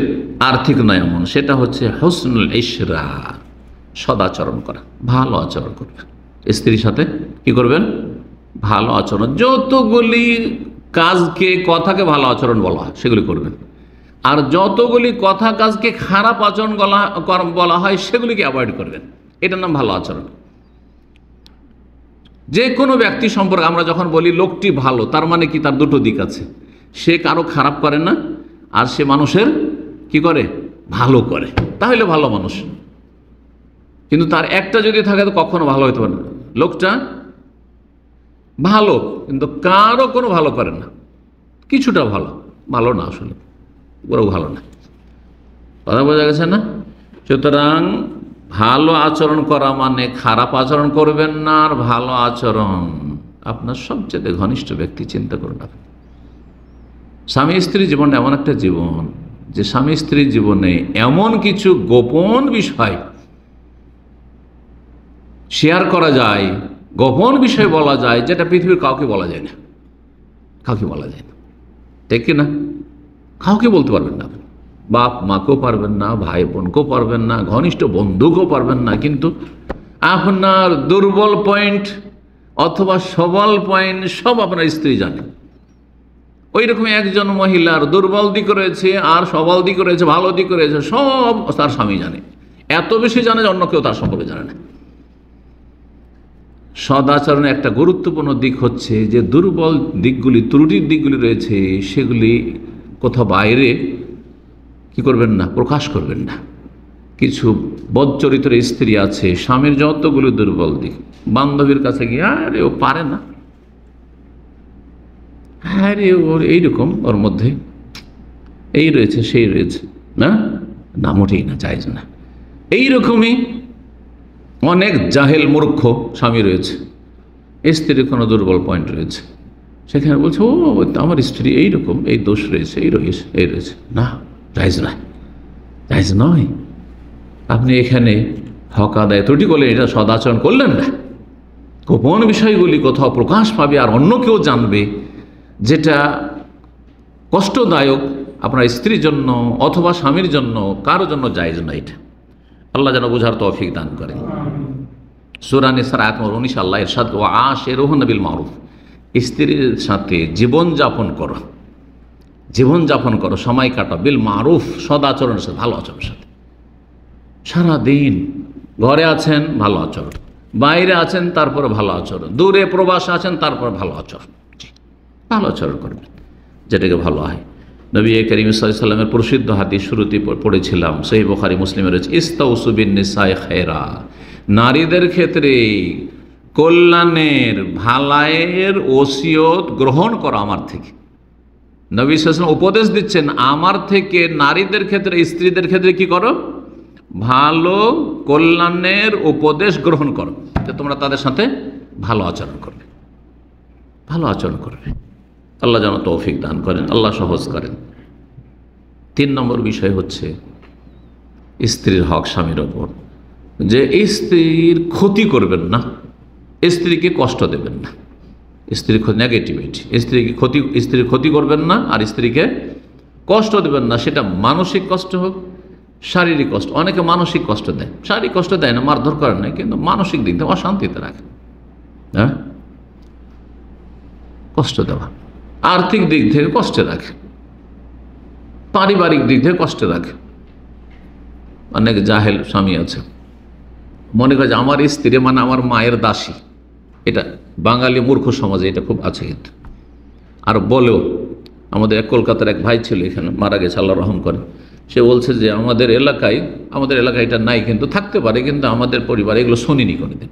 আর্থিক নয় এমন, সেটা হচ্ছে হুসনুল ইশরা, সদাচরণ করা, ভালো আচরণ করবেন স্ত্রীর সাথে। কি করবেন? ভালো আচরণ। যতগুলি কাজকে কথাকে ভালো আচরণ বলা হয় সেগুলি করবেন, আর যতগুলি কথা কাজকে খারাপ আচরণ বলা হয় সেগুলিকে অ্যাভয়েড করবেন। এটার নাম ভালো আচরণ। যে কোনো ব্যক্তি সম্পর্কে আমরা যখন বলি লোকটি ভালো, তার মানে কি? তার দুটো দিক আছে, সে কারো খারাপ করে না আর সে মানুষের কি করে? ভালো করে, তাহলে ভালো মানুষ। কিন্তু তার একটা যদি থাকে তো কখনো ভালো হইতে পারে না। লোকটা ভালো কিন্তু কারো কোনো ভালো করে না, কিছুটা ভালো, ভালো না, আসলে পুরো ভালো না। কথা বোঝা গেছে না? সুতরাং ভালো আচরণ করা মানে খারাপ আচরণ করবেন না। আর ভালো আচরণ আপনার সবচেয়ে ঘনিষ্ঠ ব্যক্তি, চিন্তা করুন আপনি। স্বামী স্ত্রী জীবনটা এমন একটা জীবন যে স্বামী স্ত্রীর জীবনে এমন কিছু গোপন বিষয় শেয়ার করা যায়, গোপন বিষয় বলা যায়, যেটা পৃথিবীর কাউকে বলা যায় না, কাউকে বলা যায় না, ঠিক কিনা? কাউকে বলতে পারবেন না, বাপ মাকেও পারবেন না, ভাই বোনকেও পারবেন না, ঘনিষ্ঠ বন্ধুকেও পারবেন না। কিন্তু আপনার দুর্বল পয়েন্ট অথবা সবল পয়েন্ট সব আপনার স্ত্রী জানে। ওই রকম একজন মহিলার দুর্বল দিক রয়েছে আর সবল দিক রয়েছে, ভালো দিক রয়েছে, সব তার স্বামী জানে। এত বেশি জানে যে অন্য কেউ তার সম্পর্কে জানে না। সদাচরণের একটা গুরুত্বপূর্ণ দিক হচ্ছে যে দুর্বল দিকগুলি, ত্রুটির দিকগুলি রয়েছে, সেগুলি কোথাও বাইরে কি করবেন না? প্রকাশ করবেন না। কিছু বদচরিত্রের স্ত্রী আছে, স্বামীর যতগুলো দুর্বল দিক বান্ধবীর কাছে গিয়ে, আরে ও পারে না, আরে ওর এইরকম, ওর মধ্যে এই রয়েছে সেই রয়েছে, না না মোটেই না, জায়েজ না। এইরকমই অনেক জাহেল মূর্খ স্বামী রয়েছে, স্ত্রীর কোনো দুর্বল পয়েন্ট রয়েছে, সেখানে বলছে ও আমার স্ত্রী এইরকম, এই দোষ রয়েছে, এই রয়েছে, না, জায়েজ না, জায়েজ নয়। আপনি এখানে হক আদায় ত্রুটি করলেন, এটা সদাচরণ করলেন না। গোপন বিষয়গুলি কোথাও প্রকাশ পাবে আর অন্য কেউ জানবে, যেটা কষ্টদায়ক আপনার স্ত্রীর জন্য অথবা স্বামীর জন্য, কারো জন্য জায়েজ না। এটা আল্লাহ যেন বোঝার তৌফিক দান করেন। সূরা নিসার আয়াত নম্বর 19 আল্লাহ ইরশাদ ওয়া আশিরুহুন্না বিল মারুফ, স্ত্রীর সাথে জীবনযাপন করো, জীবনযাপন করো, সময় কাটা, বিল মারুফ, সদাচরণের সাথে, ভালো আচরণের সাথে। সারাদিন ঘরে আছেন ভালো আচরণ, বাইরে আছেন তারপরে ভালো আচরণ, দূরে প্রবাসে আছেন তারপরে ভালো আচরণ, ভালো আচরণ করবেন যেটাকে ভালো হয়। নবী করিম সাল্লাল্লাহু আলাইহি ওয়াসাল্লামের প্রসিদ্ধ হাদিস শুরুতে পড়েছিলাম, সহিহ বুখারী মুসলিমে রয়েছে, ইস্তাউসু বিন নিসাই খায়রা, নারীদের ক্ষেত্রে কল্যাণের, ভালাইয়ের ওসিয়ত গ্রহণ করো আমার থেকে। নবী সাল্লাল্লাহু আলাইহি ওয়াসাল্লাম উপদেশ দিচ্ছেন আমার থেকে নারীদের ক্ষেত্রে, স্ত্রীদের ক্ষেত্রে কি করো? ভালো কল্যাণের উপদেশ গ্রহণ করো, যে তোমরা তাদের সাথে ভালো আচরণ করবে, ভালো আচরণ করবে। আল্লাহ যেন তৌফিক দান করেন, আল্লাহ সহজ করেন। 3 নম্বর বিষয় হচ্ছে স্ত্রীর হক স্বামীর ওপর, যে স্ত্রীর ক্ষতি করবেন না, স্ত্রীকে কষ্ট দেবেন না। স্ত্রীর নেগেটিভিটি, স্ত্রীর ক্ষতি করবেন না আর স্ত্রীকে কষ্ট দেবেন না। সেটা মানসিক কষ্ট হোক, শারীরিক কষ্ট। অনেকে মানসিক কষ্ট দেয়, শারীরিক কষ্ট দেয় না, মারধর করে না, কিন্তু মানসিক দিক দিয়ে অশান্তিতে রাখে। হ্যাঁ, কষ্ট দেওয়া, আর্থিক দিক থেকে কষ্টে রাখে, পারিবারিক দিক থেকে কষ্টে রাখে। অনেক জাহেল স্বামী আছে, মনে করে যে আমার স্ত্রী মানে আমার মায়ের দাসী। এটা বাঙালি মূর্খ সমাজে এটা খুব আছে। কিন্তু আর বলেও। আমাদের এক কলকাতার এক ভাই ছিল, এখানে মারা গেছে, আল্লাহ রহম করে। সে বলছে যে আমাদের এলাকায় এটা নাই, কিন্তু থাকতে পারে, কিন্তু আমাদের পরিবারে এগুলো শুনিনি কোনোদিন।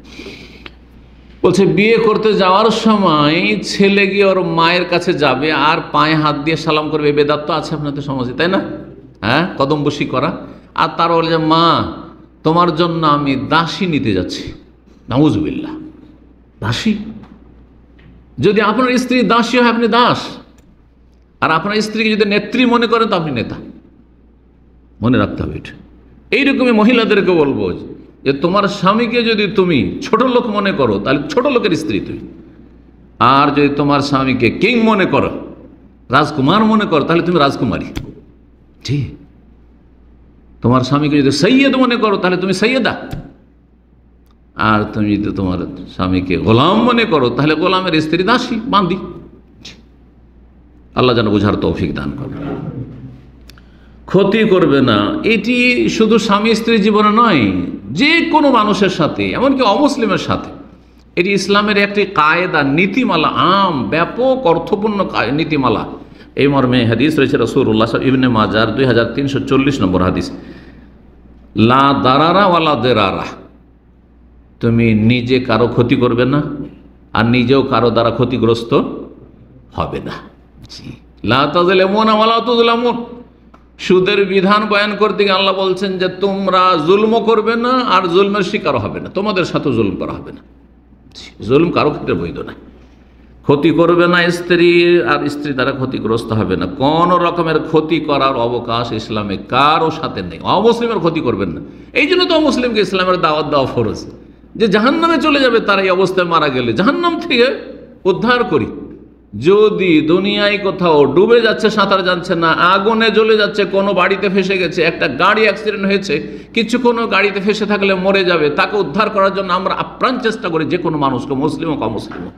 বলছে বিয়ে করতে যাওয়ার সময় ছেলে গিয়ে ওর মায়ের কাছে যাবে আর পায়ে হাত দিয়ে সালাম করবে। বেদাত তো আছে আপনাদের সমাজে, তাই না? হ্যাঁ, কদম বসি করা। আর তার বলে যে মা তোমার জন্য আমি দাসী নিতে যাচ্ছি। নাউজুবিল্লাহ, দাসী? যদি আপনার স্ত্রী দাসী হয় আপনি দাস, আর আপনার স্ত্রীকে যদি নেত্রী মনে করেন তো আপনি নেতা। মনে রাখতে হবে এটা। এইরকমই মহিলাদেরকে বলবো যে তোমার স্বামীকে যদি তুমি ছোট লোক মনে করো তাহলে ছোট লোকের স্ত্রী তুমি, আর যদি তোমার স্বামীকে কিং মনে করো, রাজকুমার মনে করো, তাহলে তুমি রাজকুমারী। জি, তোমার স্বামীকে যদি সৈয়দ মনে করো তাহলে তুমি সৈয়দা, আর তুমি যদি তোমার স্বামীকে গোলাম মনে করো তাহলে গোলামের স্ত্রী দাসী, বান্দি। আল্লাহ যেন বুঝার তৌফিক দান করবে। ক্ষতি করবে না, এটি শুধু স্বামী স্ত্রীর জীবনে নয়, যে কোনো মানুষের সাথে, এমনকি অমুসলিমের সাথে। এটি ইসলামের একটি কায়দা, নীতিমালা, ব্যাপক অর্থপূর্ণ নীতিমালা। এই মর্মে হাদিস রয়েছে রাসূলুল্লাহ ইবনে মাজার 2340 নম্বর হাদিস, লা দারারা ওয়ালা দেরারা। তুমি নিজে কারো ক্ষতি করবে না আর নিজেও কারো দ্বারা ক্ষতিগ্রস্ত হবে না। লা তাযলিমুনা ওয়ালা তুযলামুন। সুদের বিধান বয়ান করতে গিয়ে আল্লাহ বলছেন যে তোমরা জুলম করবে না আর জুলমের শিকার হবে না, তোমাদের সাথে জুলম করা হবে না। জুলম কারো ক্ষেত্রে বৈধ না। ক্ষতি করবে না স্ত্রী, আর স্ত্রী দ্বারা ক্ষতিগ্রস্ত হবে না। কোন রকমের ক্ষতি করার অবকাশ ইসলামে কারো সাথে নেই। অমুসলিমের ক্ষতি করবেন না। এই জন্য তো অমুসলিমকে ইসলামের দাওয়াত দেওয়া ফরজ, যে জাহান্নামে চলে যাবে তারা এই অবস্থায় মারা গেলে জাহান্নাম থেকে উদ্ধার করি। যদি দুনিয়ায় কোথাও ডুবে যাচ্ছে, সাঁতার জানছে না, আগুনে জ্বলে যাচ্ছে, কোনো বাড়িতে ফেসে গেছে, একটা গাড়ি অ্যাক্সিডেন্ট হয়েছে, কিছুক্ষণ গাড়িতে ফেসে থাকলে মরে যাবে, তাকে উদ্ধার করার জন্য আমরা আপ্রাণ চেষ্টা করি, যে কোনো মানুষকে, মুসলিম হোক অমুসলিম হোক,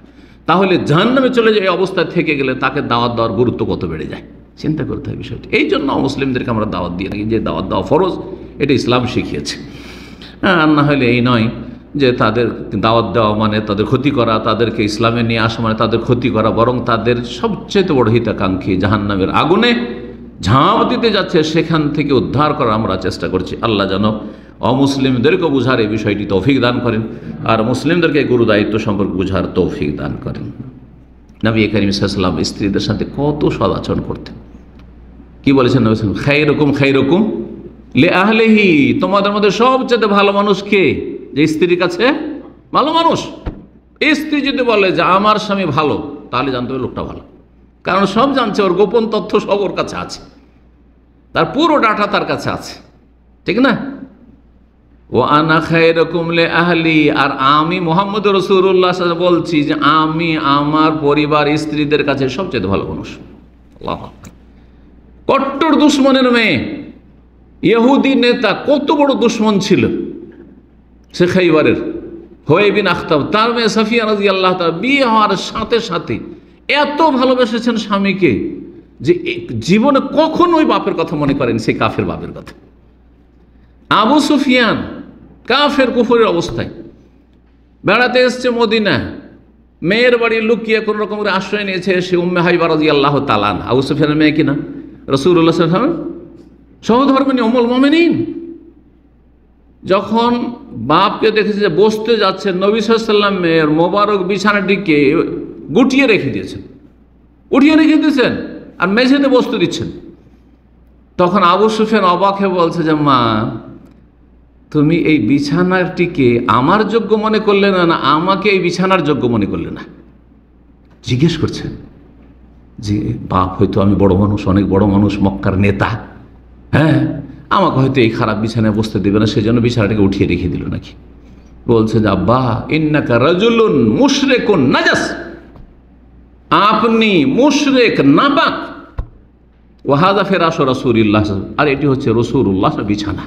তাহলে জাহান্নামে চলে যায় এই অবস্থায় থেকে গেলে তাকে দাওয়াত দেওয়ার গুরুত্ব কত বেড়ে যায়। চিন্তা করতে হয় বিষয়টি। এই জন্য মুসলিমদেরকে আমরা দাওয়াত দিয়ে থাকি, যে দাওয়াত দেওয়া ফরজ, এটা ইসলাম শিখিয়েছে। আর না হলে এই নয় যে তাদের দাওয়াত দেওয়া মানে তাদের ক্ষতি করা, তাদেরকে ইসলামে নিয়ে আসা মানে তাদের ক্ষতি করা, বরং তাদের সবচেয়ে বড় হিতাকাঙ্ক্ষী জাহান্নামের আগুনে ঝাঁপ দিতে যাচ্ছে, সেখান থেকে উদ্ধার করার আমরা চেষ্টা করছি। আল্লাহ যেন অমুসলিমদেরকে বুঝার এই বিষয়টি তৌফিক দান করেন, আর মুসলিমদেরকে গুরু দায়িত্ব সম্পর্কে বুঝার তৌফিক দান করেন। নবী করিম সাল্লাল্লাহু আলাইহি ওয়াসাল্লাম স্ত্রীদের সাথে কত সদাচরণ করতেন। কি বলেছেন নবী সাল্লাল্লাহু আলাইহি ওয়াসাল্লাম? খায়রুকুম লিআহলিহি। তোমাদের মধ্যে সবচেয়ে ভালো মানুষ কে? যে স্ত্রীর কাছে ভালো মানুষ। স্ত্রী যদি বলে যে আমার স্বামী ভালো, তাহলে জানতে হবে লোকটা ভালো, কারণ সব জানছে, ওর গোপন তথ্য সব ওর কাছে আছে, তার পুরো ডাটা তার কাছে আছে, ঠিক না? ও আনা খায়রুকুম লিআহলি। আর আমি মুহাম্মদ রাসূলুল্লাহ সাল্লাল্লাহু আলাইহি ওয়াসাল্লাম বলছি যে আমি আমার পরিবার স্ত্রীদের কাছে সবচেয়ে ভালো মানুষ। আল্লাহু আকবার। কট্টর দুশমনের মেয়ে, ইহুদি নেতা, কত বড় দুশমন ছিল সে খাইবারের, হুয়াই বিন আখতাব, তার মেয়ে সাফিয়া রাদিয়াল্লাহু তাআলা বিয়ে হওয়ার সাথে সাথে এত ভালোবেসেছেন স্বামীকে যে জীবনে কখনোই বাপের কথা মনে করেন, সেই কাফের বাপের কথা। আবু সুফিয়ান কাফের কুফরের অবস্থায় বেড়াতে এসছে মদিনা, মেয়ের বাড়ি লুকিয়ে কোন রকম করে আশ্রয় নিয়েছে সে উম্মে হাবিবা রাদিয়াল্লাহু তাআলা। আবু সুফিয়ানের মেয়ে কিনা রাসূলুল্লাহ সাল্লাল্লাহু আলাইহি ওয়াসাল্লাম সহধর্মিণী উম্মুল মুমিনিন। যখন বাপকে দেখেছে যে বসতে যাচ্ছে, নবী সাল্লাল্লাহু আলাইহি ওয়াসাল্লামের মোবারক বিছানাটিকে গুটিয়ে রেখে দিয়েছেন, উঠিয়ে রেখে দিয়েছেন, আর মেঝেতে বসতে দিচ্ছেন। তখন আবু সুফিয়ান অবাক হয়ে বলছে যে মা, তুমি এই বিছানাটিকে আমার যোগ্য মনে করলে না, না আমাকে এই বিছানার যোগ্য মনে করলে না? জিজ্ঞেস করছেন যে বাপ হয়তো আমি বড় মানুষ, অনেক বড় মানুষ, মক্কার নেতা, হ্যাঁ, আমাকে হয়তো এই খারাপ বিছানায় বসতে দেবে না, সেজন্য বিছানাটাকে উঠিয়ে রেখে দিল নাকি? বলছে যে আব্বা ইন্নাকা রাজুলুন মুশরিকুন নাজাস, আপনি মুশরিক, নাপাক, ওয়া হাযা ফিরাশু রাসূলিল্লাহ, আর এটি হচ্ছে রাসূলুল্লাহ বিছানা।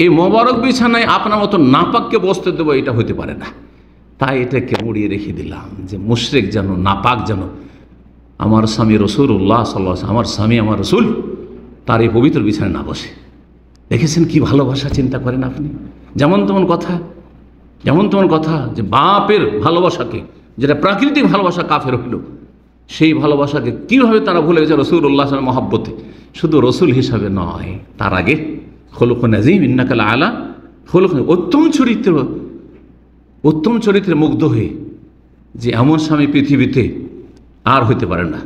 এই মোবারক বিছানায় আপনার মতো নাপাককে বসতে দেবো, এটা হতে পারে না। তাই এটাকে মুড়িয়ে রেখে দিলাম যে মুশরিক যেন, নাপাক যেন আমার স্বামী রাসূলুল্লাহ সাল্লাল্লাহু আলাইহি ওয়াসাল্লাম, আমার স্বামী আমার রাসূল, তার এই পবিত্র বিছানায় না বসে। দেখেছেন কি ভালোবাসা, চিন্তা করেন আপনি। যেমন তেমন কথা, যেমন তেমন কথা, যে বাপের ভালোবাসাকে, যেটা প্রাকৃতিক ভালোবাসা, কাফের হইল, সেই ভালোবাসাকে কীভাবে তারা ভুলে গেছে রাসূলুল্লাহ সাল্লাল্লাহু আলাইহি মহব্বতে, শুধু রসুল হিসাবে নয়, তার আগে খুলুকুন আযীম ইন্নাকা লাআলা খুলুকুন, উত্তম চরিত্রে মুগ্ধ হয়ে যে এমন স্বামী পৃথিবীতে আর হইতে পারে না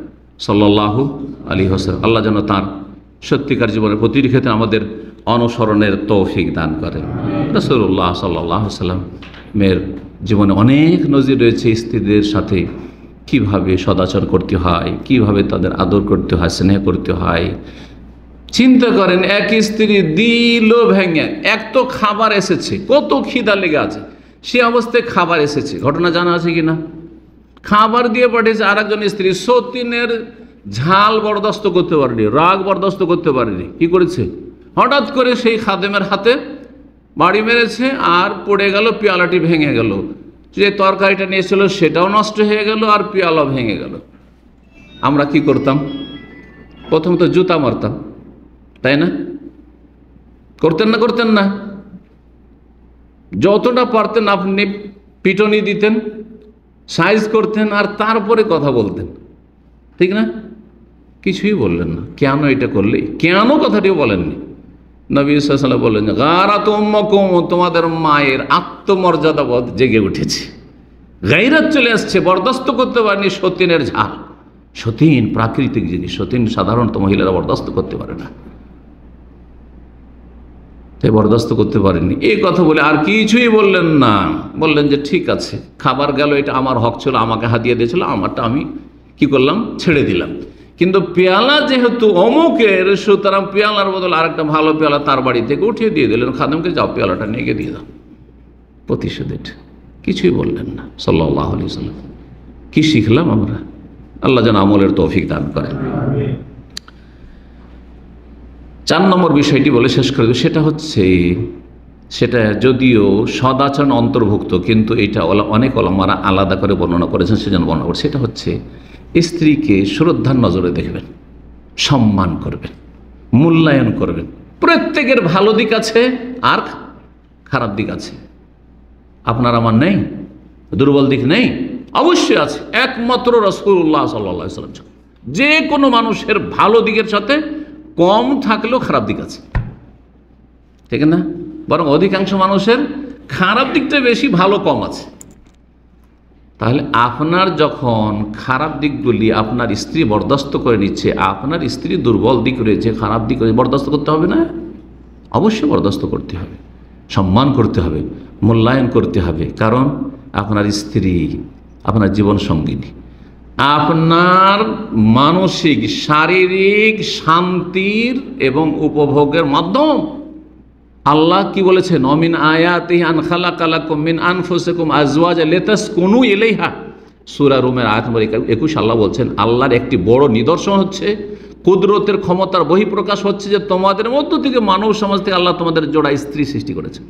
সাল্লাল্লাহু আলাইহি ওয়াসাল্লাম। আল্লাহ যেন তাঁর সত্যিকার জীবনের প্রতিটি ক্ষেত্রে আমাদের অনুসরণের তৌফিক দান করেন। রাসূলুল্লাহ সাল্লাল্লাহু আলাইহি ওয়াসাল্লাম মেয়ের জীবনে অনেক নজির রয়েছে স্ত্রীদের সাথে কিভাবে সদাচরণ করতে হয়, কিভাবে তাদের আদর করতে হয়, স্নেহ করতে হয়। চিন্তা করেন, এক স্ত্রী দিল ভেঙে, এক তো খাবার এসেছে, কত খিদা লেগে আছে, সে অবস্থায় খাবার এসেছে, ঘটনা জানা আছে কিনা? খাবার দিয়ে পাঠিয়েছে, আর একজন স্ত্রী সতীনের ঝাল বরদাস্ত করতে পারেনি, রাগ বরদাস্ত করতে পারেনি, কি করেছে? হঠাৎ করে সেই খাদেমের হাতে বাড়ি মেরেছে, আর পড়ে গেল, পেয়ালাটি ভেঙে গেল, যে তরকারিটা নিয়েছিল সেটাও নষ্ট হয়ে গেল, আর পেয়ালাও ভেঙে গেল। আমরা কি করতাম? প্রথম তো জুতা মারতাম, তাই না? করতেন না? করতেন না? যতটা পারতেন আপনি পিটনি দিতেন, সাইজ করতেন, আর তারপরে কথা বলতেন, ঠিক না? কিছুই বললেন না। কেন এটা করলে? কেন কথাটিও বলেননি। নবী সাল্লাল্লাহু আলাইহি ওয়াসাল্লাম বললেন, গারাত উম্মুকুম, তোমাদের মায়ের আত্মমর্যাদা বোধ জেগে উঠেছে, গায়রাত চলে আসছে, বরদাস্ত করতে পারেনি সতীনের ঝাল। সতীন প্রাকৃতিক জিনিস, সতীন সাধারণত মহিলারা বরদাস্ত করতে পারে না, তাই বরদাস্ত করতে পারেনি। এই কথা বলে আর কিছুই বললেন না, বললেন যে ঠিক আছে, খাবার গেল, এটা আমার হক ছিল, আমাকে হাতিয়ে দিয়েছিল, আমারটা আমি কি করলাম? ছেড়ে দিলাম। কিন্তু পেয়ালা যেহেতু অমুকের, সুতরাং পেয়ালার বদল আরেকটা ভালো পেয়ালা তার বাড়ি থেকে উঠিয়ে দিয়ে দিলেন, খাদেমকে যাও পেয়ালাটা নিয়ে গিয়ে দিয়ে দাও, প্রতিশোধ। এটা কিছুই বললেন না সাল্লাল্লাহু আলাইহি ওয়াসাল্লাম। কি শিখলাম আমরা? আল্লাহ যেন আমলের তৌফিক দান করেন। 4 নম্বর বিষয়টি বলে শেষ করে দেব, সেটা হচ্ছে, সেটা যদিও সদাচরণ অন্তর্ভুক্ত, কিন্তু এটা অনেক ওলামারা আলাদা করে বর্ণনা করেছেন, সেজন্য বর্ণনা করে। সেটা হচ্ছে স্ত্রীকে শ্রদ্ধার নজরে দেখবেন, সম্মান করবেন, মূল্যায়ন করবেন। প্রত্যেকের ভালো দিক আছে আর খারাপ দিক আছে, আপনার আমার নেই, দুর্বল দিক নেই, অবশ্যই আছে। একমাত্র রাসূলুল্লাহ সাল্লাল্লাহু আলাইহি ওয়াসাল্লাম, যে কোনো মানুষের ভালো দিকের সাথে কম থাকলেও খারাপ দিক আছে, ঠিক না? বরং অধিকাংশ মানুষের খারাপ দিকটা বেশি, ভালো কম আছে। তাহলে আপনার যখন খারাপ দিকগুলি আপনার স্ত্রী বরদাস্ত করে নিচ্ছে, আপনার স্ত্রী দুর্বল দিক রয়েছে, খারাপ দিক রয়েছে, বরদাস্ত করতে হবে না? অবশ্যই বরদাস্ত করতে হবে, সম্মান করতে হবে, মূল্যায়ন করতে হবে। কারণ আপনার স্ত্রী আপনার জীবন সঙ্গিনী, আপনার মানসিক শারীরিক শান্তির এবং উপভোগের মাধ্যম। আল্লাহ কি বলেছেন? অমিন আয়াতিহি আন খালাকা লাকুম মিন আনফুসিকুম আজওয়াজা লিতাসকুনু ইলাইহা, সূরা রুমের আয়াত নম্বর 21। আল্লাহ বলছেন, আল্লাহর একটি বড় নিদর্শন হচ্ছে, কুদরতের ক্ষমতার বহিঃপ্রকাশ হচ্ছে যে তোমাদের মধ্য থেকে, মানব সমাজ থেকে আল্লাহ তোমাদের জোড়া স্ত্রী সৃষ্টি করেছেন।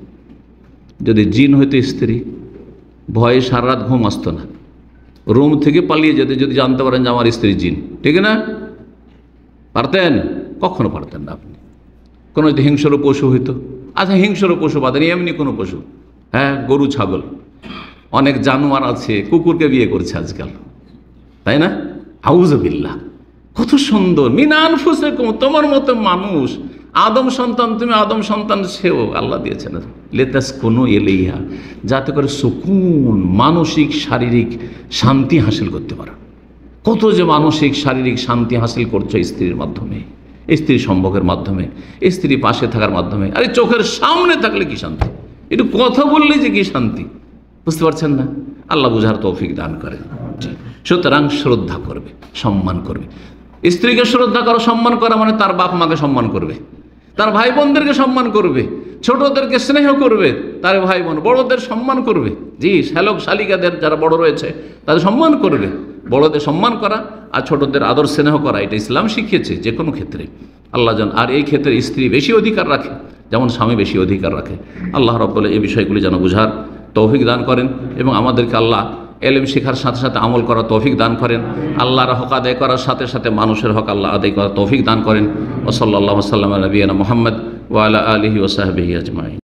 যদি জিন হইতো স্ত্রী, ভয়ে সারা রাত ঘুম আসতো না, রুম থেকে পালিয়ে যেতে যদি জানতে পারেন যে আমার স্ত্রী জিন, ঠিক না? পারতেন? কখনো পারতেন না আপনি। কোনো যদি হিংস্র পশু হইতো, আচ্ছা হিংস্র পশু বাদেন, এমনি কোনো পশু, হ্যাঁ, গরু ছাগল, অনেক জানোয়ার আছে, কুকুরকে বিয়ে করছে আজকাল, তাই না? আউযুবিল্লাহ, কত সুন্দর। মিন আনফুসিকুম, তোমার মতো মানুষ, আদম সন্তান, তুমি আদম সন্তান, সেও আল্লাহ দিয়েছেন লিতাসকুনু ইলাইহা, যাতে করে সুকুন, মানসিক শারীরিক শান্তি হাসিল করতে পারো। কত যে মানসিক শারীরিক শান্তি হাসিল করছো স্ত্রীর মাধ্যমে, স্ত্রী সম্ভোগের মাধ্যমে, স্ত্রী পাশে থাকার মাধ্যমে। আরে চোখের সামনে থাকলে কি শান্তি, একটু কথা বললে যে কি শান্তি, বুঝতে পারছেন না? আল্লাহ বুঝার তৌফিক দান করে। সুতরাং শ্রদ্ধা করবে, সম্মান করবে। স্ত্রীকে শ্রদ্ধা করা, সম্মান করা মানে তার বাপ মাকে সম্মান করবে, তার ভাই বোনদেরকে সম্মান করবে, ছোটদেরকে স্নেহ করবে, তার ভাই বোন বড়দের সম্মান করবে। জি, শ্যালক শালিকাদের যারা বড় রয়েছে তাদের সম্মান করবে। বড়দের সম্মান করা আর ছোটদের আদর স্নেহ করা, এটা ইসলাম শিখিয়েছে যে কোনো ক্ষেত্রে। আল্লাহ যেন, আর এই ক্ষেত্রে স্ত্রী বেশি অধিকার রাখে, যেমন স্বামী বেশি অধিকার রাখে। আল্লাহ রাব্বুল এই বিষয়গুলি যেন বুঝার তৌফিক দান করেন, এবং আমাদেরকে আল্লাহ এলেম শেখার সাথে সাথে আমল করার তৌফিক দান করেন। আল্লাহর হক আদায় করার সাথে সাথে মানুষের হক আল্লাহ আদায় করার তৌফিক দান করেন। ওয়া সাল্লাল্লাহু ওয়া সাল্লামা আলা নবিয়িনা মুহাম্মদ ওয়া আলা আলিহি ওয়া সাহবিহি আজমাইন।